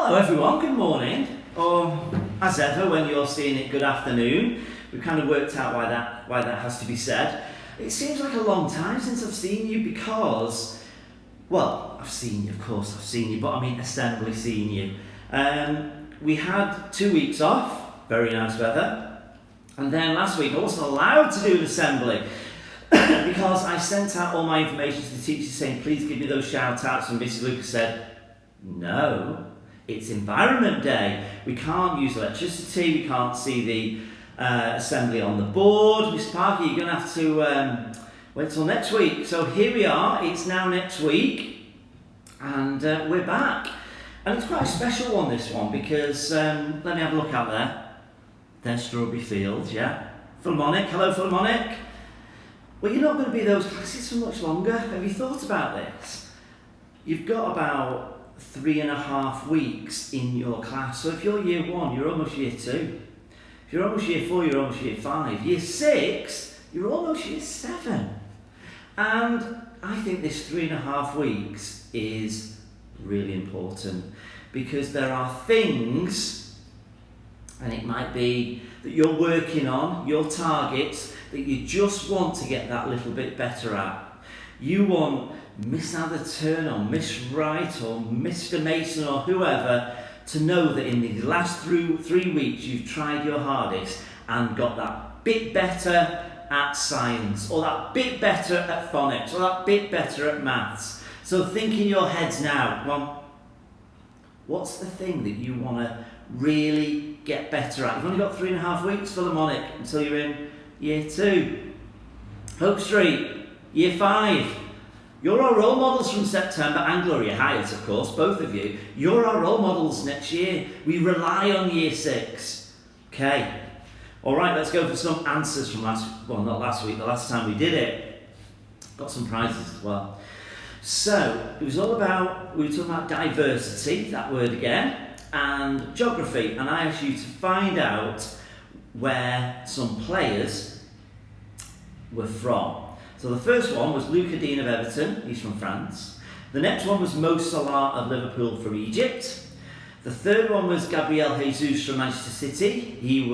Hello everyone, good morning, or as ever when you're seeing it, good afternoon. We've kind of worked out why that has to be said. It seems like a long time since I've seen you because, well, I've seen you, of course I've seen you, but I mean assembly seen you. We had 2 weeks off, very nice weather, and then last week I wasn't allowed to do an assembly because I sent out all my information to the teachers saying please give me those shout outs, and Mrs. Lucas said no, it's Environment Day, we can't use electricity, we can't see the assembly on the board. Miss Parker, you're going to have to wait till next week. So here we are, it's now next week, and we're back. And it's quite a special one, this one, because let me have a look out there. There's Strawberry Fields, yeah? Philharmonic, hello Philharmonic. Well, you're not going to be those classes for much longer. Have you thought about this? You've got about 3.5 weeks in your class. So if you're year 1, you're almost year 2. If you're almost year 4, you're almost year 5. Year 6, you're almost year 7. And I think this 3.5 weeks is really important because there are things, and it might be that you're working on, your targets, that you just want to get that little bit better at. You want Miss Atherton or Miss Wright or Mr. Mason or whoever to know that in the last 3 weeks you've tried your hardest and got that bit better at science, or that bit better at phonics, or that bit better at maths. So think in your heads now, well, what's the thing that you want to really get better at? You've only got 3.5 weeks, Philharmonic, until you're in year 2. Hope Street, year 5. You're our role models from September, and Gloria Hyatt, of course, both of you. You're our role models next year. We rely on year 6. Okay. All right, let's go for some answers from not last week, the last time we did it. Got some prizes as well. So, it was all about, we were talking about diversity, that word again, and geography. And I asked you to find out where some players were from. So the first one was Luca Dean of Everton, he's from France. The next one was Mo Salah of Liverpool from Egypt. The third one was Gabriel Jesus from Manchester City, he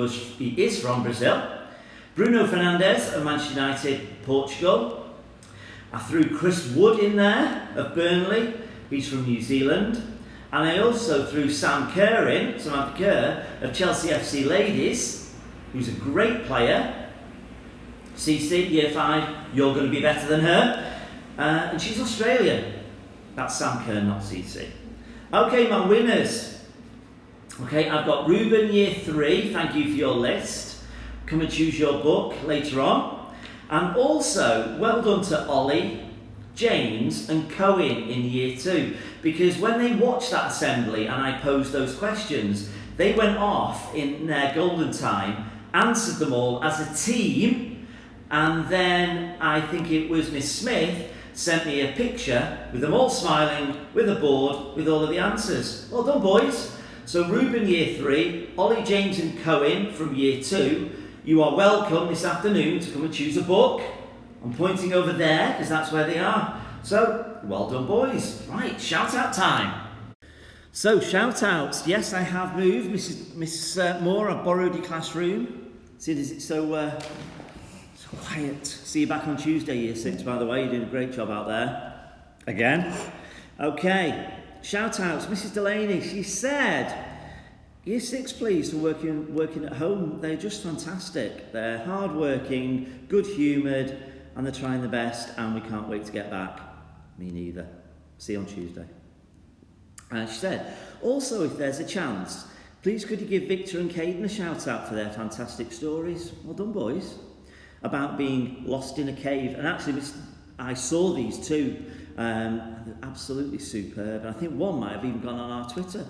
is from Brazil. Bruno Fernandes of Manchester United, Portugal. I threw Chris Wood in there of Burnley, he's from New Zealand. And I also threw Samantha Kerr of Chelsea FC Ladies, who's a great player. CC, year 5, you're going to be better than her. And she's Australian. That's Sam Kerr, not CC. Okay, my winners. Okay, I've got Ruben, year 3. Thank you for your list. Come and choose your book later on. And also, well done to Ollie, James and Cohen in year 2. Because when they watched that assembly and I posed those questions, they went off in their golden time, answered them all as a team. And then I think it was Miss Smith sent me a picture with them all smiling with a board with all of the answers. Well done, boys. So Ruben, year 3, Ollie, James and Cohen from year 2, you are welcome this afternoon to come and choose a book. I'm pointing over there because that's where they are. So, well done, boys. Right, shout out time. So, shout outs. Yes, I have moved. Miss Moore, I've borrowed your classroom. See, is it so quiet. See you back on Tuesday, year 6, by the way. You're doing a great job out there. Again. Okay. Shout outs. Mrs. Delaney, she said, year 6, please, for working at home. They're just fantastic. They're hard-working, good-humoured, and they're trying their best, and we can't wait to get back. Me neither. See you on Tuesday. And she said, also, if there's a chance, please could you give Victor and Caden a shout out for their fantastic stories? Well done, boys. About being lost in a cave. And actually, I saw these two. They're absolutely superb. And I think one might have even gone on our Twitter.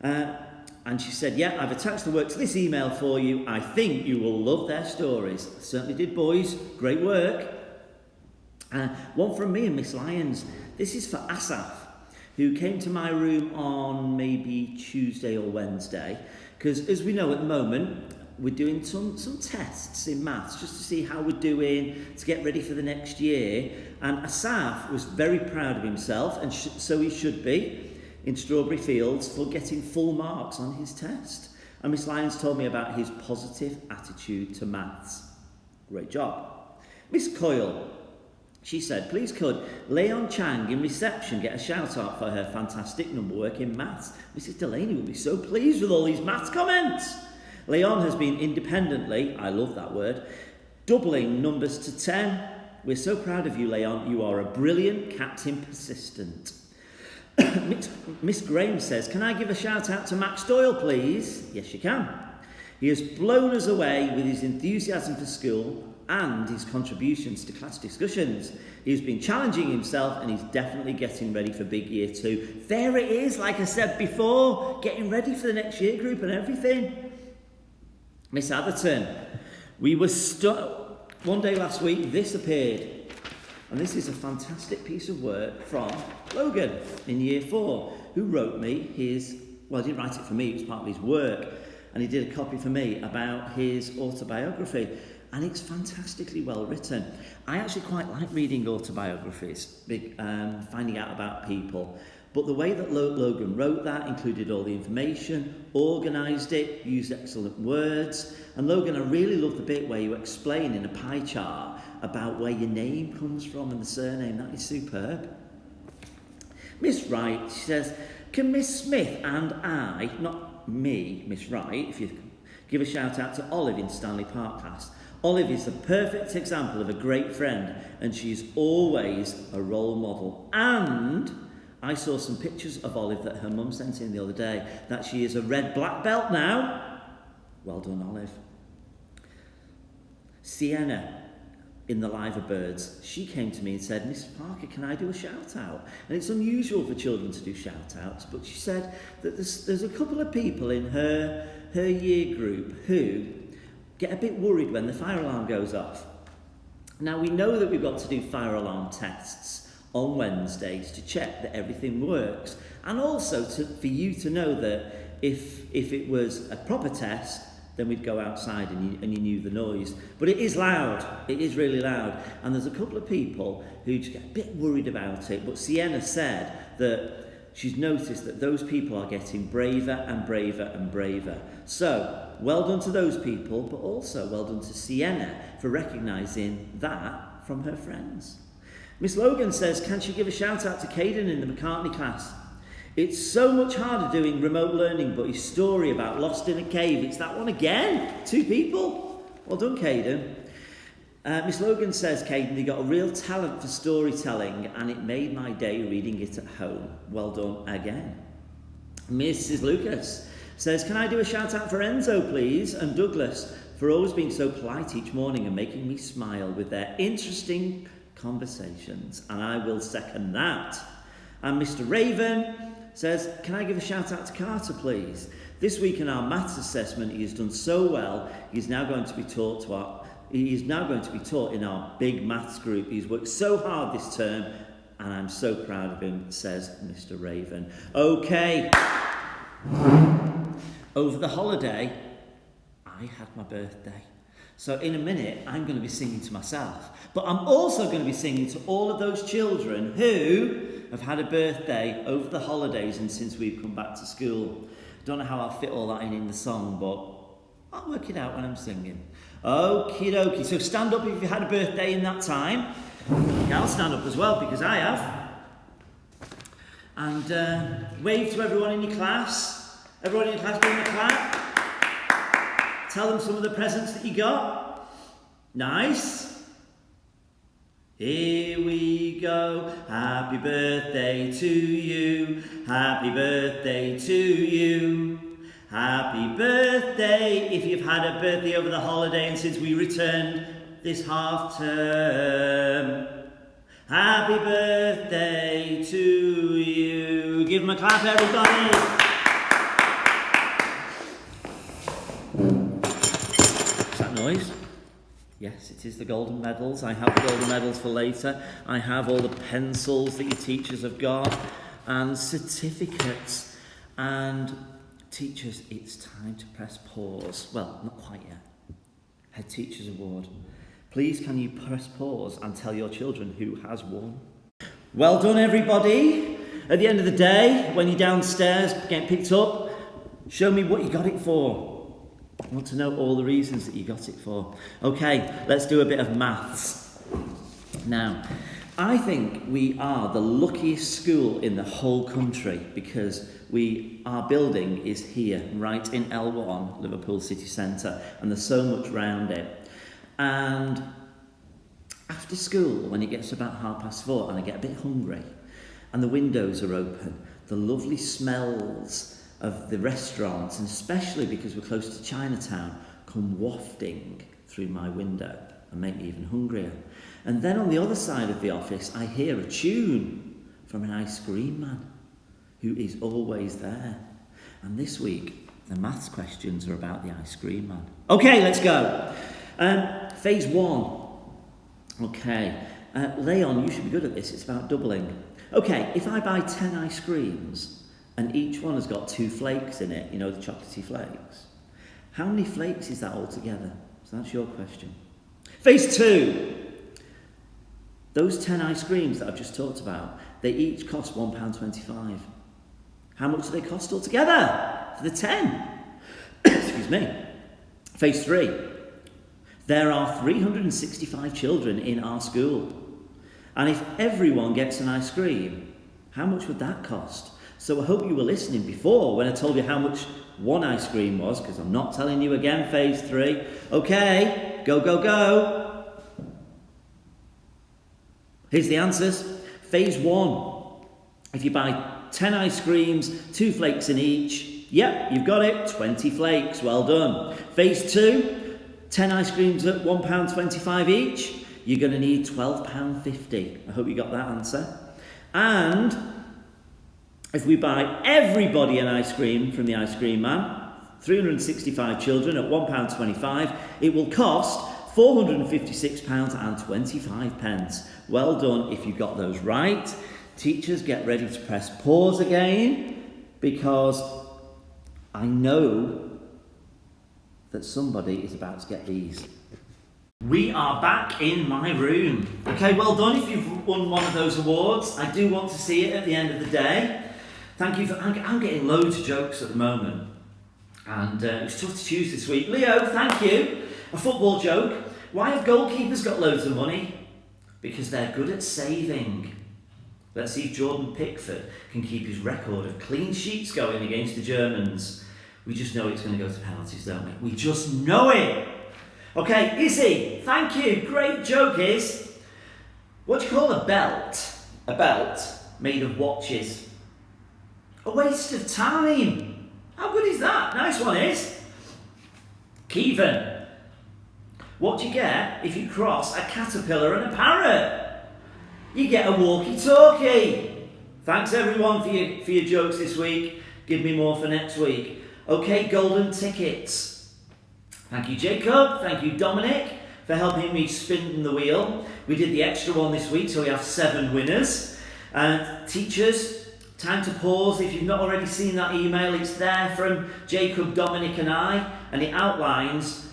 And she said, yeah, I've attached the work to this email for you. I think you will love their stories. Certainly did, boys. Great work. One from me and Miss Lyons. This is for Asaf, who came to my room on maybe Tuesday or Wednesday. Because as we know at the moment, we're doing some tests in maths just to see how we're doing, to get ready for the next year. And Asaf was very proud of himself, and so he should be. in Strawberry Fields for getting full marks on his test. And Miss Lyons told me about his positive attitude to maths. Great job. Miss Coyle, she said, please could Leon Chang in reception get a shout out for her fantastic number work in maths. Mrs. Delaney will be so pleased with all these maths comments. Leon has been independently, I love that word, doubling numbers to 10. We're so proud of you, Leon. You are a brilliant Captain Persistent. Miss Graham says, can I give a shout out to Max Doyle, please? Yes, you can. He has blown us away with his enthusiasm for school and his contributions to class discussions. He's been challenging himself and he's definitely getting ready for big year 2. There it is, like I said before, getting ready for the next year group and everything. Miss Atherton, we were stuck. One day last week, this appeared. And this is a fantastic piece of work from Logan in year 4, who wrote me his, well, he didn't write it for me, it was part of his work. And he did a copy for me about his autobiography. And it's fantastically well written. I actually quite like reading autobiographies, finding out about people. But the way that Logan wrote that included all the information, organised it, used excellent words. And Logan, I really love the bit where you explain in a pie chart about where your name comes from and the surname. That is superb. Miss Wright, she says, can Miss Smith and I, not me, Miss Wright, if you give a shout out to Olive in Stanley Park class. Olive is the perfect example of a great friend and she's always a role model. And I saw some pictures of Olive that her mum sent in the other day, that she is a red black belt now. Well done, Olive. Sienna in the Liver Birds, she came to me and said, Miss Parker, can I do a shout out? And it's unusual for children to do shout outs, but she said that there's a couple of people in her year group who get a bit worried when the fire alarm goes off. Now we know that we've got to do fire alarm tests on Wednesdays to check that everything works, and also for you to know that if it was a proper test, then we'd go outside and you knew the noise. But it is loud, it is really loud, and there's a couple of people who just get a bit worried about it, but Sienna said that she's noticed that those people are getting braver and braver and braver. So, well done to those people, but also well done to Sienna for recognising that from her friends. Miss Logan says, can she give a shout out to Caden in the McCartney class? It's so much harder doing remote learning, but his story about lost in a cave, it's that one again. 2 people. Well done, Caden. Miss Logan says, Caden, you got a real talent for storytelling and it made my day reading it at home. Well done again. Mrs. Lucas says, can I do a shout out for Enzo, please, and Douglas for always being so polite each morning and making me smile with their interesting conversations, and I will second that. And Mr. Raven says, can I give a shout out to Carter, please? This week in our maths assessment, he has done so well. He is now going to be taught in our big maths group. He's worked so hard this term, and I'm so proud of him, says Mr. Raven. Okay. Over the holiday, I had my birthday. So in a minute, I'm going to be singing to myself. But I'm also going to be singing to all of those children who have had a birthday over the holidays and since we've come back to school. Don't know how I'll fit all that in the song, but I'll work it out when I'm singing. Okie dokie. So stand up if you had a birthday in that time. Yeah, I'll stand up as well because I have. And wave to everyone in your class. Everyone in your class doing a clap. Tell them some of the presents that you got. Nice. Here we go. Happy birthday to you. Happy birthday to you. Happy birthday if you've had a birthday over the holiday and since we returned this half term. Happy birthday to you. Give them a clap, everybody. Noise. Yes, it is the golden medals. I have the golden medals for later. I have all the pencils that your teachers have got and certificates. And teachers, it's time to press pause. Well, not quite yet. Head Teachers Award. Please can you press pause and tell your children who has won? Well done, everybody. At the end of the day, when you're downstairs getting picked up, show me what you got it for. I want to know all the reasons that you got it for. Okay, let's do a bit of maths. Now, I think we are the luckiest school in the whole country because our building is here, right in L1, Liverpool City Centre, and there's so much round it. And after school, when it gets about 4:30 and I get a bit hungry, and the windows are open, the lovely smells of the restaurants, and especially because we're close to Chinatown, come wafting through my window and make me even hungrier. And then on the other side of the office, I hear a tune from an ice cream man who is always there. And this week, the maths questions are about the ice cream man. Okay, let's go. Phase 1. Okay, Leon, you should be good at this. It's about doubling. Okay, if I buy 10 ice creams and each one has got 2 flakes in it, you know, the chocolatey flakes, how many flakes is that altogether? So that's your question. Phase 2. Those 10 ice creams that I've just talked about, they each cost £1.25. How much do they cost altogether for the 10? Excuse me. Phase 3. There are 365 children in our school. And if everyone gets an ice cream, how much would that cost? So I hope you were listening before when I told you how much one ice cream was, because I'm not telling you again, phase 3. Okay, go, go, go. Here's the answers. Phase 1. If you buy 10 ice creams, 2 flakes in each, yep, you've got it, 20 flakes, well done. Phase 2, 10 ice creams at £1.25 each, you're going to need £12.50. I hope you got that answer. And if we buy everybody an ice cream from the ice cream man, 365 children at £1.25, it will cost £456.25. Well done if you got those right. Teachers, get ready to press pause again, because I know that somebody is about to get these. We are back in my room. Okay, well done if you've won one of those awards. I do want to see it at the end of the day. Thank you. I'm getting loads of jokes at the moment. And it was tough to choose this week. Leo, thank you. A football joke. Why have goalkeepers got loads of money? Because they're good at saving. Let's see if Jordan Pickford can keep his record of clean sheets going against the Germans. We just know it's going to go to penalties, don't we? We just know it. Okay, Izzy, thank you. Great joke is, what do you call a belt? A belt made of watches. A waste of time. How good is that? Nice one is. Kevin, what do you get if you cross a caterpillar and a parrot? You get a walkie-talkie. Thanks everyone for your jokes this week. Give me more for next week. Okay, golden tickets. Thank you, Jacob. Thank you, Dominic, for helping me spin the wheel. We did the extra one this week, so we have 7 winners. Teachers, time to pause. If you've not already seen that email, it's there from Jacob, Dominic and I, and it outlines,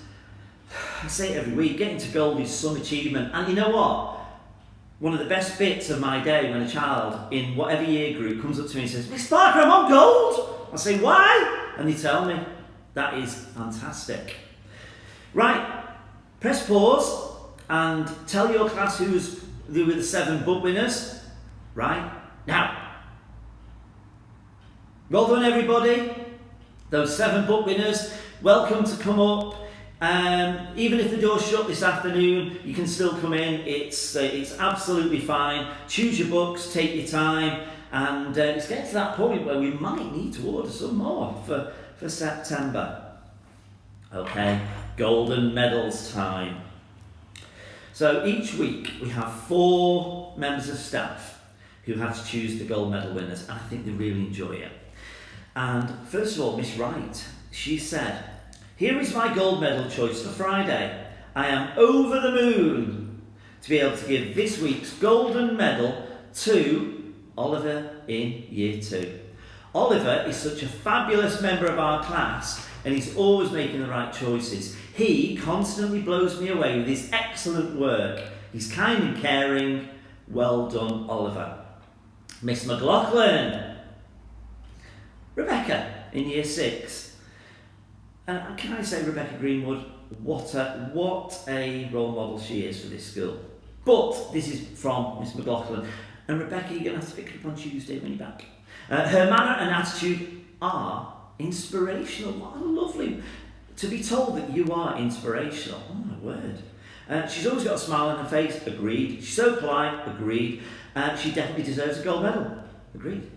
I say it every week, getting to gold is some achievement. And you know what? One of the best bits of my day when a child in whatever year group comes up to me and says, Miss Parker, I'm on gold. I say, why? And they tell me. That is fantastic. Right, press pause and tell your class who were the 7 book winners. Right, now. Well done everybody. Those 7 book winners, welcome to come up. Even if the door's shut this afternoon, you can still come in. It's absolutely fine. Choose your books, take your time, and it's getting to that point where we might need to order some more for September. Okay, golden medals time. So each week we have 4 members of staff who have to choose the gold medal winners, and I think they really enjoy it. And first of all, Miss Wright, she said, here is my gold medal choice for Friday. I am over the moon to be able to give this week's golden medal to Oliver in year 2. Oliver is such a fabulous member of our class, and he's always making the right choices. He constantly blows me away with his excellent work. He's kind and caring. Well done, Oliver. Miss McLaughlin. Rebecca in year 6. And can I say, Rebecca Greenwood, what a role model she is for this school. But this is from Miss McLaughlin. And Rebecca, you're going to have to pick it up on Tuesday when you're back. Her manner and attitude are inspirational. What a lovely... To be told that you are inspirational. Oh my word. She's always got a smile on her face. Agreed. She's so polite. Agreed. She definitely deserves a gold medal. Agreed.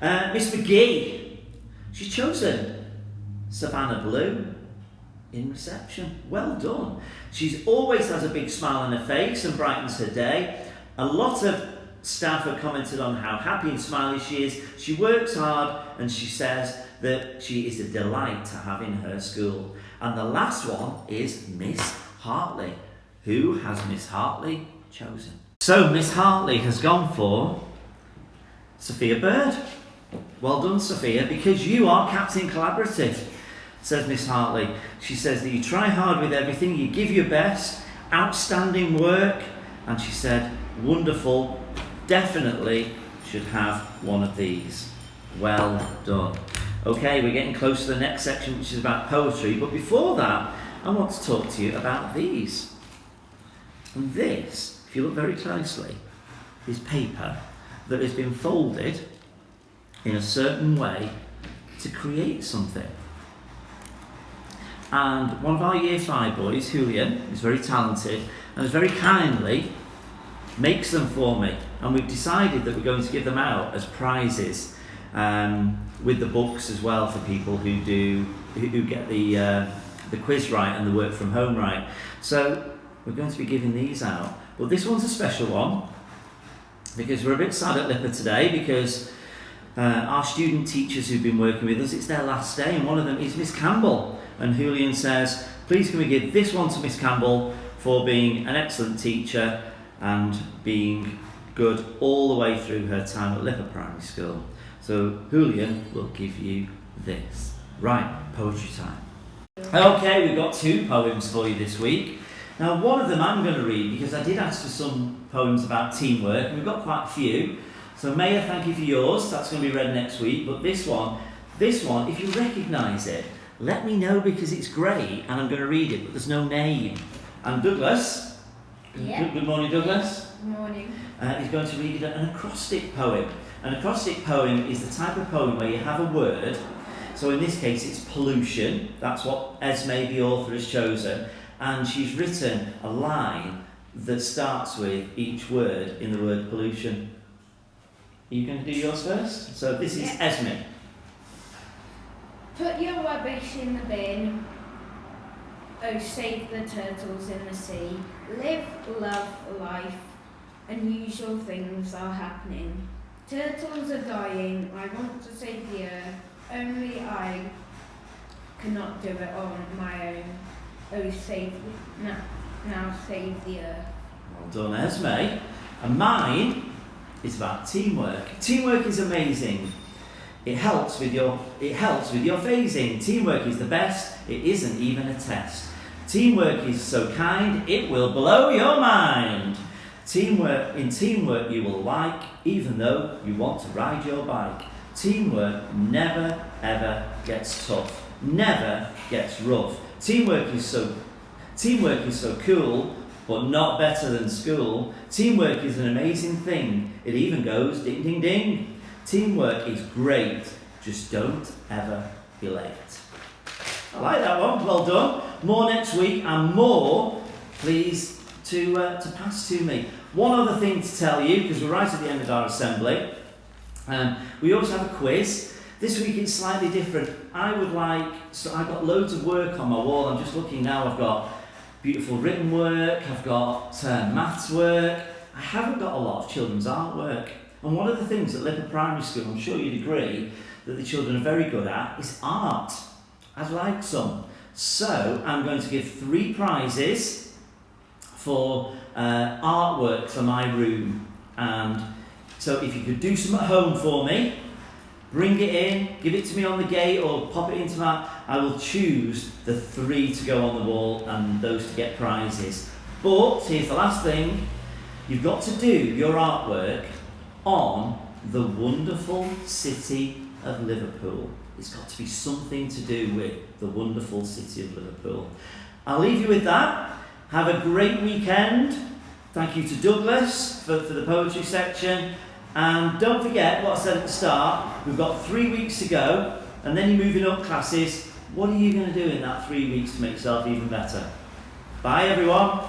Miss McGee. She's chosen Savannah Blue in reception. Well done. She's always has a big smile on her face and brightens her day. A lot of staff have commented on how happy and smiley she is. She works hard and she says that she is a delight to have in her school. And the last one is Miss Hartley. Who has Miss Hartley chosen? So Miss Hartley has gone for Sophia Bird. Well done, Sophia, because you are Captain Collaborative, says Miss Hartley. She says that you try hard with everything, you give your best, outstanding work, and she said, wonderful, definitely should have one of these. Well done. Okay, we're getting close to the next section, which is about poetry, but before that, I want to talk to you about these. And this, if you look very closely, is paper that has been folded in a certain way to create something. And one of our year 5 boys, Julian, is very talented and has very kindly makes them for me. And we've decided that we're going to give them out as prizes with the books as well for people who get the quiz right and the work from home right. So we're going to be giving these out. But this one's a special one because we're a bit sad at LIPA today because our student teachers who've been working with us, it's their last day, and one of them is Miss Campbell. And Julian says, please can we give this one to Miss Campbell for being an excellent teacher and being good all the way through her time at LIPA Primary School. So Julian will give you this. Right, poetry time. Okay, we've got 2 poems for you this week. Now one of them I'm going to read because I did ask for some poems about teamwork, and we've got quite a few. So Maya, thank you for yours. That's going to be read next week. But this one, if you recognise it, let me know because it's great and I'm going to read it, but there's no name. And Douglas, good morning, Douglas. Good morning. He's going to read an acrostic poem. An acrostic poem is the type of poem where you have a word. So in this case, it's pollution. That's what Esme, the author, has chosen. And she's written a line that starts with each word in the word pollution. Are you going to do yours first? So this is Esme. Put your rubbish in the bin. Oh, save the turtles in the sea. Live, love, life. Unusual things are happening. Turtles are dying. I want to save the earth. Only I cannot do it on my own. Oh, now save the earth. Well done, Esme. And mine is about teamwork. Teamwork is amazing. It helps with your phasing. Teamwork is the best. It isn't even a test. Teamwork is so kind, it will blow your mind. In teamwork you will like, even though you want to ride your bike. Teamwork never ever gets tough, never gets rough. Teamwork is so cool, but not better than school. Teamwork is an amazing thing. It even goes ding ding ding. Teamwork is great, just don't ever be late. I like that one, well done. More next week and more, please, to pass to me. One other thing to tell you, because we're right at the end of our assembly, we also have a quiz. This week it's slightly different. I've got loads of work on my wall. I'm just looking now, I've got beautiful written work, I've got maths work. I haven't got a lot of children's artwork. And one of the things at LIPA Primary School, I'm sure you'd agree, that the children are very good at is art. I'd like some. So I'm going to give 3 prizes for artwork for my room. And so if you could do some at home for me, bring it in, give it to me on the gate or pop it into I will choose the 3 to go on the wall and those to get prizes. But here's the last thing, you've got to do your artwork on the wonderful city of Liverpool. It's got to be something to do with the wonderful city of Liverpool. I'll leave you with that. Have a great weekend. Thank you to Douglas for the poetry section. And don't forget what I said at the start, we've got 3 weeks to go, and then you're moving up classes. What are you going to do in that 3 weeks to make yourself even better? Bye everyone.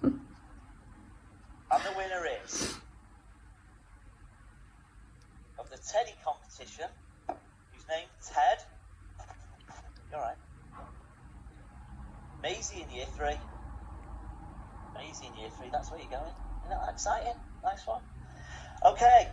And the winner is, of the Teddy competition, who's named Ted. You're right. Maisie in year 3. Maisie in year 3, that's where you're going. Isn't that exciting? Nice one. Okay.